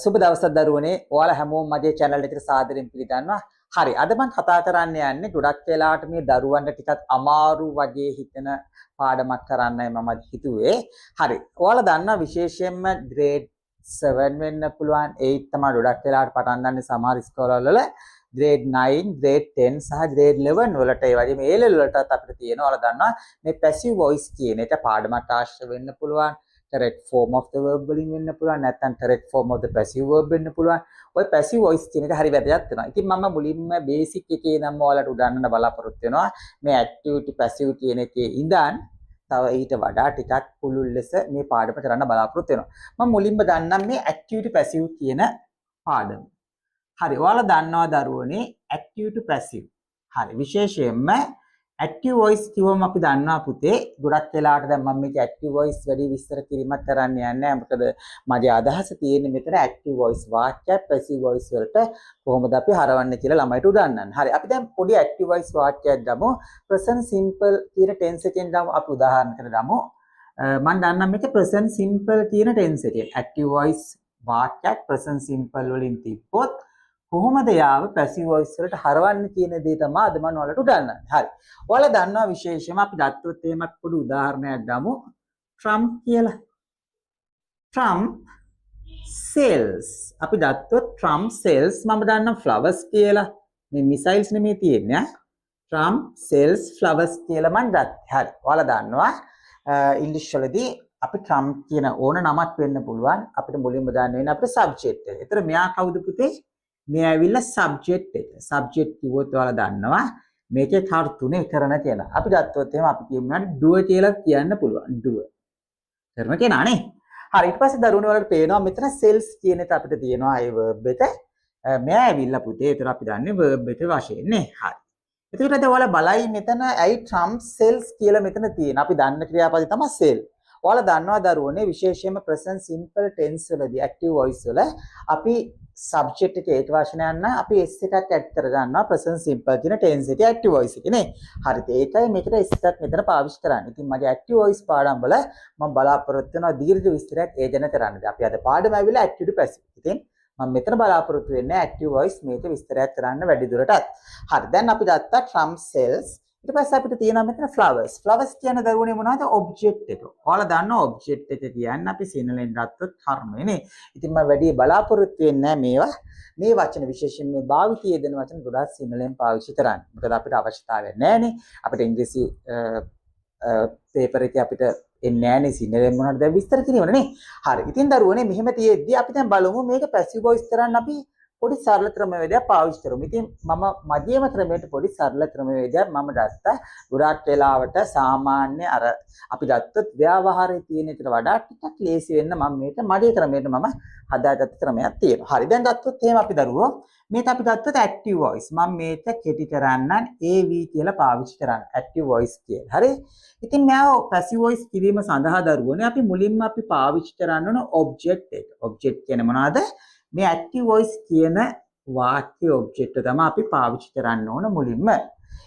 සුබ දවසක් දරුවනේ. ඔයාලා හැමෝම මගේ channel එකට සාදරයෙන් පිළිගන්නවා. හරි. අද මම කතා කරන්න යන්නේ ගොඩක් වෙලාවට මේ දරුවන්ට ටිකක් අමාරු වගේ හිතෙන පාඩමක් කරන්නයි මම හිතුවේ. හරි. ඔයාලා දන්නා විශේෂයෙන්ම grade 7 වෙන්න පුළුවන් 8 තමයි ගොඩක් වෙලාවට පටන් ගන්න සමහර ස්කෝලවල grade 9, grade 10 සහ grade 11 වලට ඒ වගේම A level වලටත් අපිට තියෙනවා. ඔයාලා දන්නවා මේ passive voice කියන එක පාඩමක් ආශ්‍රය වෙන්න පුළුවන්. correct form of the verb වලින් වෙන්න පුළුවන් නැත්නම් correct form of the passive verb වෙන්න පුළුවන්. ඔය passive voice කියන එක හරි වැදගත් වෙනවා. ඉතින් මම මුලින්ම basic එකේ නම් ඔයාලට උගන්වන්න බලාපොරොත්තු වෙනවා. මේ active passive කියන එකේ ඉඳන් තව ඊට වඩා ටිකක් පුළුල් ලෙස මේ පාඩම කරන්න බලාපොරොත්තු වෙනවා. මම මුලින්ම දන්නම් මේ active passive කියන පාඩම. හරි. ඔයාලා දන්නවා දරුවනේ active passive. හරි. විශේෂයෙන්ම active voice කිව්වම අපි දන්නවා පුතේ ගොඩක් වෙලාවට දැන් මම මේක active voice වැඩි විස්තර කිරීමක් කරන්න යන්නේ නැහැ. මොකද මගේ අදහස තියෙන්නේ මෙතන active voice වාක්‍යයක් passive voice වලට කොහොමද අපි හරවන්නේ කියලා ළමයිට උගන්වන්න. හරි. අපි දැන් පොඩි active voice වාක්‍යයක් ගමු. present simple කියන tense එකෙන් ගමු. අපි උදාහරණයකට ගමු. මම දන්නම් මේක present simple කියන tense එකෙන් active voice වාක්‍යයක් present simple වලින් තිබ්බොත් කොහොමද යාව passive voice වලට හරවන්නේ කියන දේ තමයි අද මම ඔයාලට උගන්වන්නේ. හරි. ඔයාලා දන්නවා විශේෂයෙන්ම අපි ගත්තොත් එහෙමත් පොඩි උදාහරණයක් ගමු. Trump කියලා. Trump sells. අපි ගත්තොත් Trump sells මම දන්නවා flowers කියලා. මේ missiles නෙමෙයි තියෙන්නේ ඈ. Trump sells flowers කියලා මම ගත්තා. හරි. ඔයාලා දන්නවා ඉංග්‍රීසි වලදී අපි Trump කියන ඕන නමක් වෙන්න පුළුවන්. අපිට මුලින්ම දාන්න වෙන්නේ අපේ subject එක. ඒතර මෙයා කවුද පුතේ? මේ ඇවිල්ලා subject එක. subject කිව්වොත් ඔයාලා දන්නවා මේකේ කාර් තුනේ කරන කෙනා. අපි ගත්තොත් එහෙම අපි කියමුනම් do කියලා කියන්න පුළුවන්. do. කරන කෙනා නේ. හරි ඊට පස්සේ දරුවනේ වලට පේනවා මෙතන sells කියන එක අපිට තියෙනවා ඒ verb එක. මෙයා ඇවිල්ලා පුතේ. ඒතර අපි දන්නේ verb එක වශයෙන් නේ. හරි. එතකොට දැන් ඔයාලා බලයි මෙතන ඇයි Trump sells කියලා මෙතන තියෙන. අපි දන්න ක්‍රියාපදේ තමයි sell. ඔයාලා දන්නවා දරුවනේ විශේෂයෙන්ම present simple tense වලදී active voice වල අපි subject එකේ ඒට වචනයක් නම් අපි s එකක් add කර ගන්නවා present simple කියන tense එකේ active voice එකේ නේ. හරිද? ඒකයි මේකට s එකක් මෙතන පාවිච්චි කරන්නේ. ඉතින් මගේ active voice පාඩම් වල මම බලාපොරොත්තු වෙනවා දීර්ඝ විස්තරයක් ඒ ගැන කරන්න. අපි අද පාඩම ඇවිල්ලා active passive. ඉතින් මම මෙතන බලාපොරොත්තු වෙන්නේ active voice මේක විස්තරයක් කරන්න වැඩි දුරටත්. හරි. දැන් අපි ගත්තා Trump sells. ඊට පස්සේ අපිට තියෙනවා මෙතන flowers. flowers කියන දරුවනේ මොනවද? object එක. ඔයාලා දන්නවා object එක කියන්නේ අපි සිංහලෙන් ගත්තොත් කර්මය නේ. ඉතින් මම වැඩි බලාපොරොත්තු වෙන්නේ මේවා මේ වචන විශේෂයෙන් මේ භාවිතයේ දෙන වචන ගොඩාක් සිංහලෙන් පාවිච්චි කරන්න. මොකද අපිට අවශ්‍යතාවයක් නැහැනේ. අපිට ඉංග්‍රීසි පේපර් එකේ අපිට එන්නේ නැහැනේ සිංහලෙන් මොනවද දැන් විස්තර කිරීමනේ නේ. හරි. ඉතින් දරුවනේ මෙහෙම තියෙද්දි අපි දැන් බලමු මේක passive voice කරන්න අපි පොඩි සරල ක්‍රමවේදයක් පාවිච්චි කරමු. ඉතින් මම මධ්‍යම ක්‍රමයට පොඩි සරල ක්‍රමවේදයක් මම ගත්තා. ගොඩාක් වෙලාවට සාමාන්‍ය අර අපි ගත්තොත් ව්‍යවහාරයේ තියෙන එකට වඩා ටිකක් ලේසි වෙන්න මම මේක මගේ ක්‍රමයට මම හදාගත්ත ක්‍රමයක් තියෙනවා. හරි. දැන් ගත්තොත් එහෙම අපි දරුවෝ මේක අපි ගත්තොත් active voice. මම මේක කෙටි කරන්නම් AV කියලා පාවිච්චි කරන්න. active voice කියලා. හරි. ඉතින් මම passive voice කිරීම සඳහා දරුවෝනේ අපි මුලින්ම අපි පාවිච්චි කරන්න ඕන object එක. object කියන්නේ මොනවද? මේ active voice කියන වාක්‍ය object එක තමයි අපි පාවිච්චි කරන්න ඕන මුලින්ම.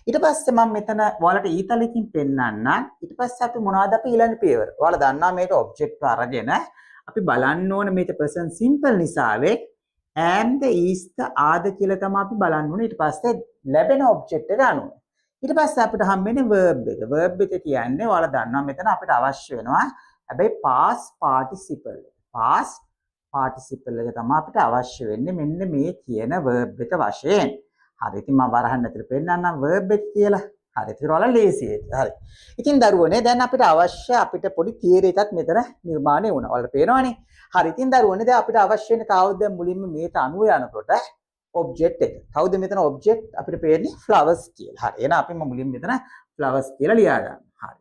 ඊට පස්සේ මම මෙතන ඔයාලට ඊතලකින් පෙන්නන්නම්. ඊට පස්සේ අපි මොනවද අපි ඊළඟ පියවර. ඔයාලා දන්නවා මේක object අරගෙන අපි බලන්න ඕන මේක present simple නිසාවේ am the is the are the කියලා තමයි අපි බලන්න ඕනේ. ඊට පස්සේ ලැබෙන object එක අනුව. ඊට පස්සේ අපිට හම්බෙන්නේ verb එක. verb එක කියන්නේ ඔයාලා දන්නවා මෙතන අපිට අවශ්‍ය වෙනවා. හැබැයි past participle. past participle එක තමයි අපිට අවශ්‍ය වෙන්නේ මෙන්න මේ කියන verb එක වශයෙන්. හරි. ඉතින් මම වරහන් ඇතුළේ පෙන්නන්නම් verb එක කියලා. හරි. ඒක ඔයාලා ලේසි ඒක. හරි. ඉතින් දරුවනේ දැන් අපිට අවශ්‍ය අපිට පොඩි theory එකක් මෙතන නිර්මාණය වුණා. ඔයාලට පේනවනේ. හරි. ඉතින් දරුවනේ දැන් අපිට අවශ්‍ය වෙන කවුද දැන් මුලින්ම මේක අනුව යනකොට object එක. කවුද මෙතන object අපිට පේන්නේ flowers කියලා. හරි. එහෙනම් අපි මුලින්ම මෙතන flowers කියලා ලියා ගන්න. හරි.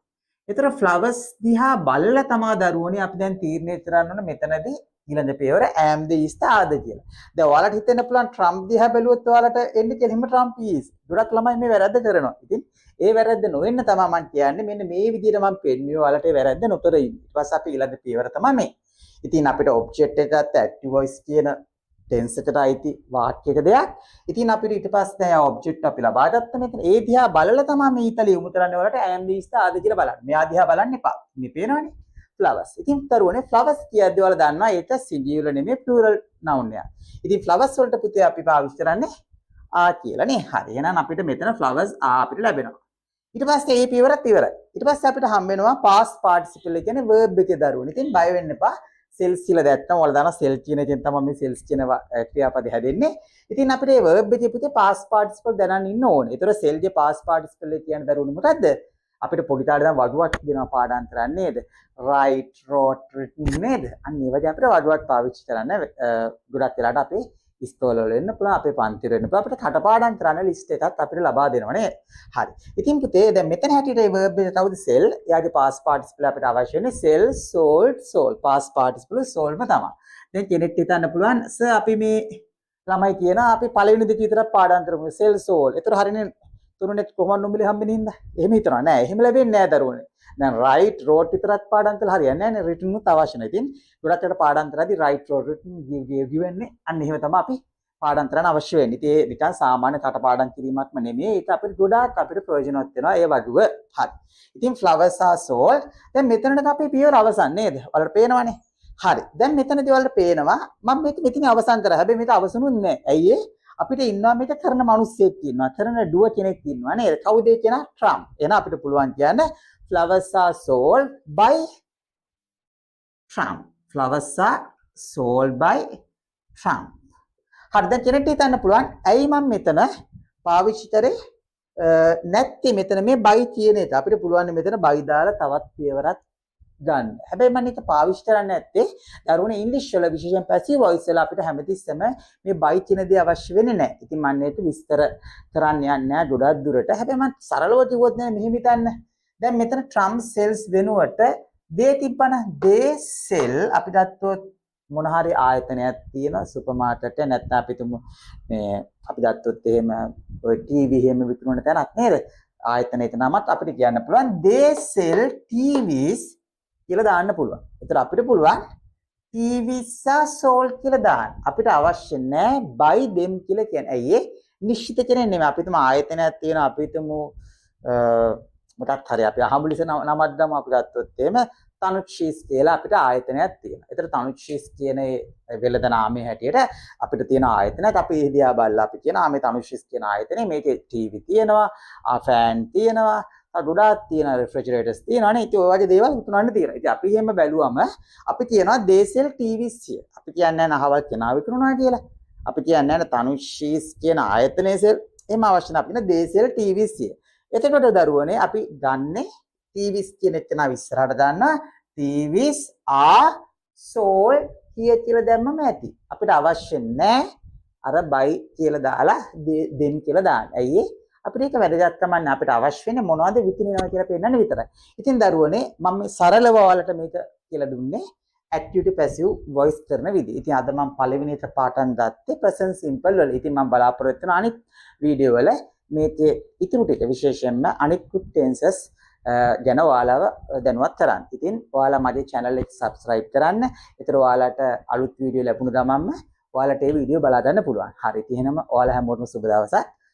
ඒතර flowers දිහා බලලා තමයි දරුවනේ අපි දැන් තීරණය කරන්න ඕන මෙතනදී ඊළඟ පියවර am the is the are the කියලා. දැන් ඔයාලට හිතෙන්න පුළුවන් Trump දිහා බැලුවොත් ඔයාලට එන්නේ කියලා හිම Trump is. ගොඩක් ළමයි මේ වැරද්ද කරනවා. ඉතින් ඒ වැරද්ද නොවෙන්න තමයි මම කියන්නේ මෙන්න මේ විදිහට මම පෙන්වුවේ ඔයාලට ඒ වැරද්ද නොකර ඉන්න. ඊට පස්සේ අපි ඊළඟ පියවර තමයි මේ. ඉතින් අපිට object එකත් active voice කියන tense එකට අයිති වාක්‍යයක දෙයක්. ඉතින් අපිට ඊට පස්සේ දැන් object අපි ලබා ගත්ත මෙතන. ඒ දිහා බලලා තමයි මේ ඊතලිය යොමු කරන්නේ ඔයාලට am the is the are the කියලා බලන්න. මෙයා දිහා බලන්න එපා. මේ පේනවනේ. flowers. ඉතින් දරුවනේ flowers කියද්දී ඔයාලා දන්නවා ඒක singular නෙමෙයි plural noun එකක්. ඉතින් flowers වලට පුතේ අපි පාවිච්චි කරන්නේ ආ කියලා නේ. හරි. එහෙනම් අපිට මෙතන flowers ආ අපිට ලැබෙනවා. ඊට පස්සේ මේ පියවරත් ඉවරයි. ඊට පස්සේ අපිට හම්බ වෙනවා past participle කියන්නේ verb එකේ දරුවනේ. ඉතින් බය වෙන්න එපා. cells කියලා දැක්කම ඔයාලා දන්නවා cell කියන එකෙන් තමයි මේ cells කියන ක්‍රියාපදේ හැදෙන්නේ. ඉතින් අපිට මේ verb එකේ පුතේ past participle දැනන්න ඉන්න ඕනේ. ඒතර cell ගේ past participle කියන්නේ දරුවනේ මොකද්ද? අපිට පොඩි කාලේ දැන් වඩුවක් දෙනවා පාඩාන්තරයක් නේද? write, wrote, written නේද? අන්න ඒ වගේ අපිට වඩුවක් පාවිච්චි කරන්න ගොඩක් වෙලාට අපේ ඉස්කෝල වල වෙන්න පුළුවන් අපේ පන්ති වල වෙන්න පුළුවන් අපිට කටපාඩම් ලිස්ට් එකක් අපිට ලබා දෙනවා නේද? හරි. ඉතින් පුතේ දැන් මෙතන හැටියට මේ verb එක කවුද cell? එයාගේ past participle අපිට අවශ්‍ය වෙන්නේ cell, sold, sold. past participle sold ම තමයි. දැන් කෙනෙක් හිතන්න පුළුවන් සර් අපි මේ ළමයි කියනවා අපි පළවෙනි දෙක විතරක් පාඩම් කරමු cell, sold. ඒතර හරියනේ තුරුනේ කොහොමද නොමිලේ හම්බෙන්නේ හින්දා? එහෙම හිතනවා නෑ. එහෙම ලැබෙන්නේ නෑ දරුවනේ. දැන් write, wrote විතරක් පාඩම් කළා හරියන්නේ නෑනේ. written උත් අවශ්‍ය නැහැ. ඉතින් ගොඩක් අයට පාඩම් කරද්දී write, wrote, written given අන්න එහෙම තමයි අපි පාඩම් කරන්න අවශ්‍ය වෙන්නේ. ඉතින් ඒ නිකන් සාමාන්‍ය කටපාඩම් කිරීමක්ම නෙමෙයි. ඒක අපිට ගොඩාක් අපිට ප්‍රයෝජනවත් වෙනවා ඒ වඩුව. හරි. ඉතින් flowers are sold. දැන් මෙතනට අපේ පියවර අවසන් නේද? ඔයාලට පේනවනේ. හරි. දැන් මෙතනදී ඔයාලට පේනවා මම මෙතන අවසන් කරා. හැබැයි මේක අවසනුත් නෑ. ඇයි ඒ? අපිට ඉන්නවා මේක කරන මිනිස්සෙක් ඉන්නවා. කරන ඩුව කෙනෙක් ඉන්නවා නේද? කවුද ඒ කෙනා? Trump. එහෙනම් අපිට පුළුවන් කියන්න flowers are sold by Trump. flowers are sold by Trump. හරි දැන් කෙනෙක්ට හිතන්න පුළුවන් ඇයි මම මෙතන පාවිච්චි කරේ නැත්te මෙතන මේ by කියන එක. අපිට පුළුවන් මෙතන by දාලා තවත් පියවරක් ගන්න. හැබැයි මම ඒක පාවිච්චි කරන්නේ නැත්තේ දරුවනේ ඉංග්‍රීසි වල විශේෂයෙන් පැසිව් වොයිස් වල අපිට හැමතිස්සෙම මේ by කියන දේ අවශ්‍ය වෙන්නේ නැහැ. ඉතින් මම මේක විස්තර කරන්න යන්නේ නැහැ ගොඩක් දුරට. හැබැයි මම සරලව කිව්වොත් නේ මෙහෙම හිතන්න. දැන් මෙතන Trump cells වෙනුවට they තිබ්බන they sell අපි ගත්තොත් මොන හරි ආයතනයක් තියෙන සුපර් මාකට් එක නැත්නම් අපි තුමු මේ අපි ගත්තොත් එහෙම ඔය ටීවී එහෙම විකුණන තැනක් නේද? ආයතනයක නමත් අපිට කියන්න පුළුවන් they sell TVs කියලා දාන්න පුළුවන්. ඒතර අපිට පුළුවන් TVs are sold කියලා දාන්න. අපිට අවශ්‍ය නැහැ by them කියලා කියන්නේ. ඇයි ඒ? නිශ්චිත කෙනෙක් නෙමෙයි. අපි තුමු ආයතනයක් තියෙනවා අපි තුමු මොකක් හරි අපි අහඹුලිස නමක් දාමු අපි ගත්තොත් එහෙම තනුෂ්ෂීස් කියලා අපිට ආයතනයක් තියෙනවා. ඒතර තනුෂ්ෂීස් කියන වෙළඳ නාමයේ හැටියට අපිට තියෙන ආයතනයක් අපි එදියා බලලා අපි කියනවා මේ තනුෂ්ෂීස් කියන ආයතනේ මේකේ ටීවී තියෙනවා, ෆෑන් තියෙනවා, ගොඩාක් තියෙන රෙෆ්‍රිජරේටර්ස් තියෙනවා නේ. ඉතින් ඔය වගේ දේවල් විකුණන්න තියෙනවා. ඉතින් අපි එහෙම බැලුවම අපි කියනවා they sell TVs කියලා. අපි කියන්නේ නැහැ අහවල් කෙනා විකුණනවා කියලා. අපි කියන්නේ නැහැ තනුෂ්ෂීස් කියන ආයතනයේ සෙල් එහෙම අවශ්‍ය නැහැ. අපි කියන they sell TVs කියලා. එතකොට දරුවනේ අපි ගන්නෙ TVs කියන එක නා ඉස්සරහට දාන්න TVs are sold කියලා දැම්මම ඇති. අපිට අවශ්‍ය නැහැ අර buy කියලා දාලා them කියලා දාන්න. ඇයි ඒ? අපිට ඒක වැදගත් කමන්නේ අපිට අවශ්‍ය වෙන්නේ මොනවද විකිනනවා කියලා පෙන්නන්න විතරයි. ඉතින් දරුවනේ මම මේ සරලව ඔයාලට මේක කියලා දුන්නේ active passive voice කරන විදිහ. ඉතින් අද මම පළවෙනි එක පාඩම් ගත්තේ present simple වල. ඉතින් මම බලාපොරොත්තු වෙන අනිත් වීඩියෝ වල මේකේ ඉතුරු ටික විශේෂයෙන්ම අනිකුත් tenses ගැන ඔයාලව දැනුවත් කරන්න. ඉතින් ඔයාලා මගේ channel එක subscribe කරන්න. ඒතර ඔයාලට අලුත් වීඩියෝ ලැබුණ ගමන්ම ඔයාලට ඒ වීඩියෝ බලා ගන්න පුළුවන්. හරි. එහෙනම් ඔයාලා හැමෝටම සුබ දවසක්.